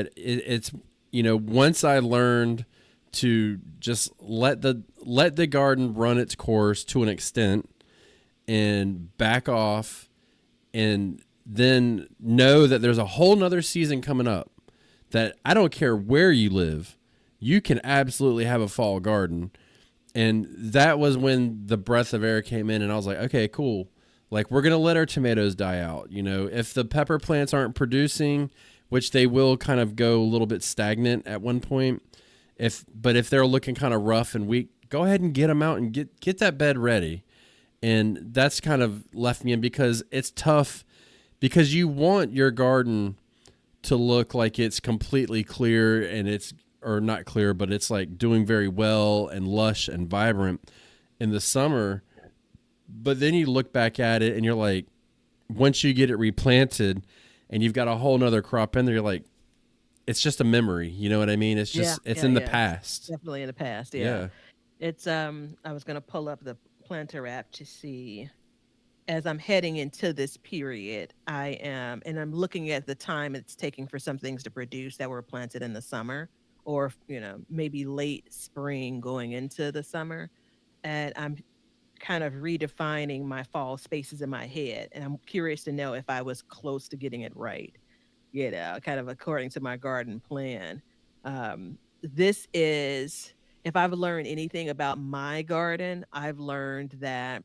but it's, once I learned to just let the garden run its course to an extent and back off, and then know that there's a whole nother season coming up, that I don't care where you live, you can absolutely have a fall garden. And that was when the breath of air came in, and I was like, okay, cool. Like, we're going to let our tomatoes die out. If the pepper plants aren't producing, which they will kind of go a little bit stagnant at one point, but if they're looking kind of rough and weak, go ahead and get them out and get that bed ready. And that's kind of left me in, because it's tough, because you want your garden to look like it's completely clear, and or not clear, but it's like doing very well and lush and vibrant in the summer. But then you look back at it and you're like, once you get it replanted and you've got a whole nother crop in there, you're like, it's just a memory. You know what I mean? It's just, it's in the past. Definitely in the past. Yeah. It's, I was going to pull up the planter app to see, as I'm heading into this period, and I'm looking at the time it's taking for some things to produce that were planted in the summer, or, maybe late spring going into the summer. And I'm kind of redefining my fall spaces in my head. And I'm curious to know if I was close to getting it right, kind of according to my garden plan. This is, if I've learned anything about my garden, I've learned that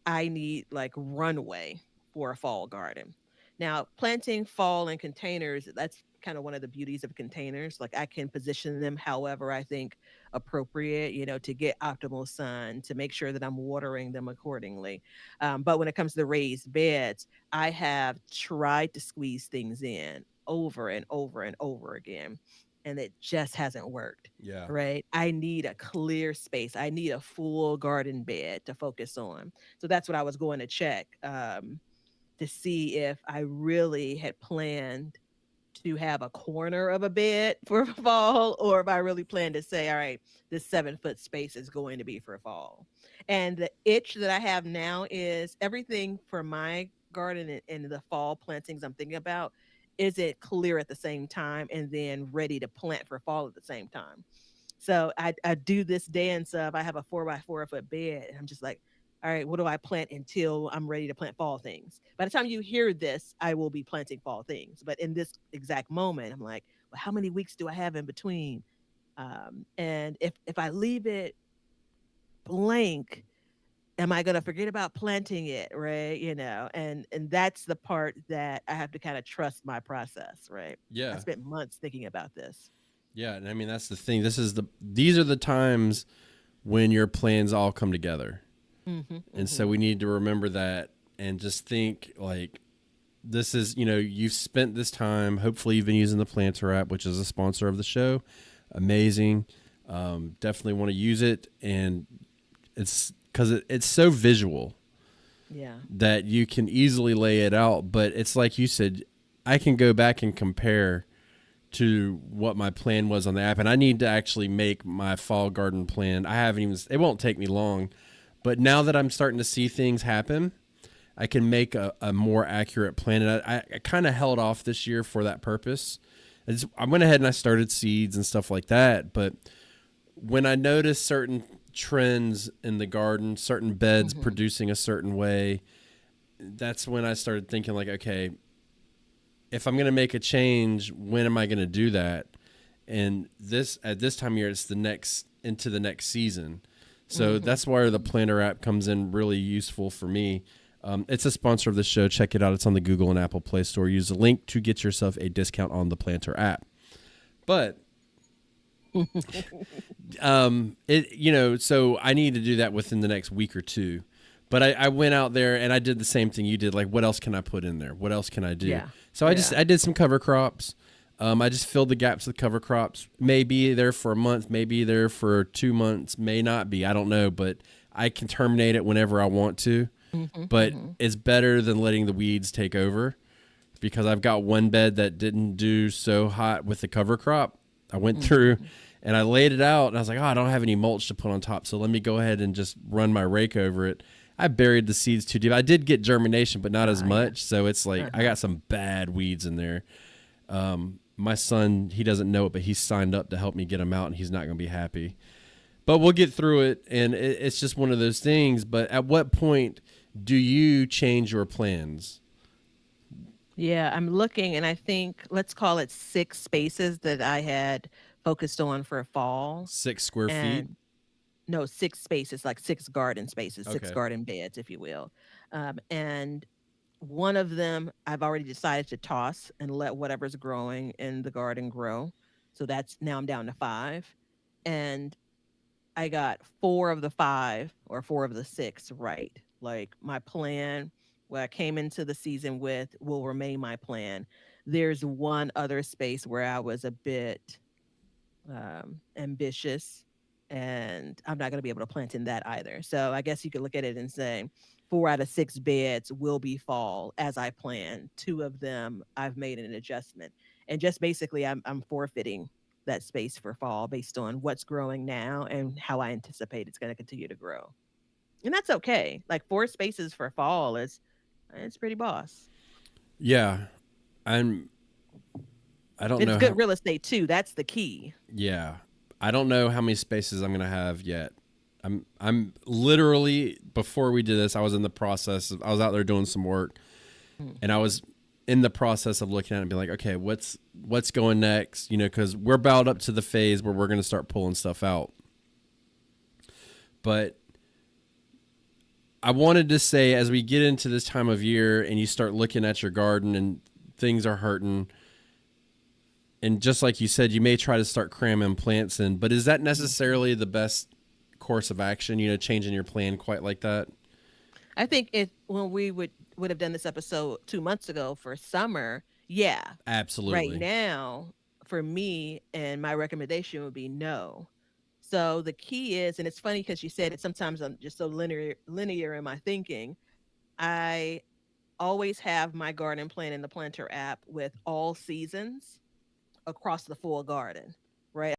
I need like runway for a fall garden. Now, planting fall in containers, that's kind of one of the beauties of containers. Like, I can position them however I think appropriate, to get optimal sun, to make sure that I'm watering them accordingly. But when it comes to the raised beds, I have tried to squeeze things in over and over and over again, and it just hasn't worked. Yeah. Right. I need a clear space. I need a full garden bed to focus on. So that's what I was going to check, to see if I really had planned to have a corner of a bed for fall, or if I really planned to say, all right, this 7 foot space is going to be for fall. And the itch that I have now is everything for my garden and the fall plantings I'm thinking about, is it clear at the same time and then ready to plant for fall at the same time. So I do this dance of, I have a 4 by 4 foot bed, and I'm just like, all right, what do I plant until I'm ready to plant fall things? By the time you hear this, I will be planting fall things. But in this exact moment, I'm like, well, how many weeks do I have in between? And if I leave it blank, am I going to forget about planting it, right? And that's the part that I have to kind of trust my process, right? I Yeah. spent months thinking about this. Yeah. And I mean, that's the thing. These are the times when your plans all come together. Mm-hmm, And mm-hmm. so we need to remember that, and just think like, this is, you've spent this time. Hopefully you've been using the Planter app, which is a sponsor of the show. Amazing. Definitely want to use it. And it's because it's so visual. Yeah. That you can easily lay it out. But it's like you said, I can go back and compare to what my plan was on the app. And I need to actually make my fall garden plan. It won't take me long. But now that I'm starting to see things happen, I can make a more accurate plan. And I kind of held off this year for that purpose. I went ahead and I started seeds and stuff like that. But when I noticed certain trends in the garden, certain beds Mm-hmm. producing a certain way, that's when I started thinking like, okay, if I'm going to make a change, when am I going to do that? And at this time of year, it's into the next season. So Mm-hmm. that's where the Planner app comes in really useful for me. It's a sponsor of the show. Check it out. It's on the Google and Apple Play Store. Use the link to get yourself a discount on the Planter app. But so I need to do that within the next week or two. But I went out there and I did the same thing you did. Like, what else can I put in there? What else can I do? Yeah. So I did some cover crops. I just filled the gaps with cover crops. May be there for a month, may be there for 2 months, may not be. I don't know, but I can terminate it whenever I want to. Mm-hmm. But Mm-hmm. it's better than letting the weeds take over, because I've got one bed that didn't do so hot with the cover crop. I went through and I laid it out, and I was like, oh, I don't have any mulch to put on top, so let me go ahead and just run my rake over it. I buried the seeds too deep. I did get germination, but not as much. So it's like I got some bad weeds in there. my son, he doesn't know it, but he's signed up to help me get him out, and he's not going to be happy. But we'll get through it, and it's just one of those things. But at what point do you change your plans? Yeah, I'm looking, and I think let's call it 6 spaces that I had focused on for fall. 6 square feet? And no, 6 spaces, like 6 garden spaces, six Okay. garden beds, if you will. And one of them I've already decided to toss and let whatever's growing in the garden grow. So that's now I'm down to 5. And I got 4 of the 5 or 4 of the 6 right. Like my plan, what I came into the season with will remain my plan. There's one other space where I was a bit ambitious, and I'm not going to be able to plant in that either. So I guess you could look at it and say 4 out of 6 beds will be fall as I plan. 2 of them I've made an adjustment, and just basically I'm forfeiting that space for fall based on what's growing now and how I anticipate it's going to continue to grow. And that's okay. Like 4 spaces for fall is it's pretty boss. Yeah. I'm. I don't It's know good how. real estate too. That's the key. Yeah. I don't know how many spaces I'm going to have yet. I'm literally, before we did this, I was in the process of, I was out there doing some work, and I Mhm. was in the process of looking at it and being like, okay, what's going next? Because we're about up to the phase where we're going to start pulling stuff out. But I wanted to say, as we get into this time of year and you start looking at your garden and things are hurting, and just like you said, you may try to start cramming plants in, but is that Mhm. necessarily the best course of action, changing your plan quite like that? I think if when we would have done this episode 2 months ago for summer, yeah. Right Absolutely. now, for me, and my recommendation would be no. So the key is, and it's funny because you said it. Sometimes I'm just so linear in my thinking. I always have my garden plan in the planter app with all seasons across the full garden. Right.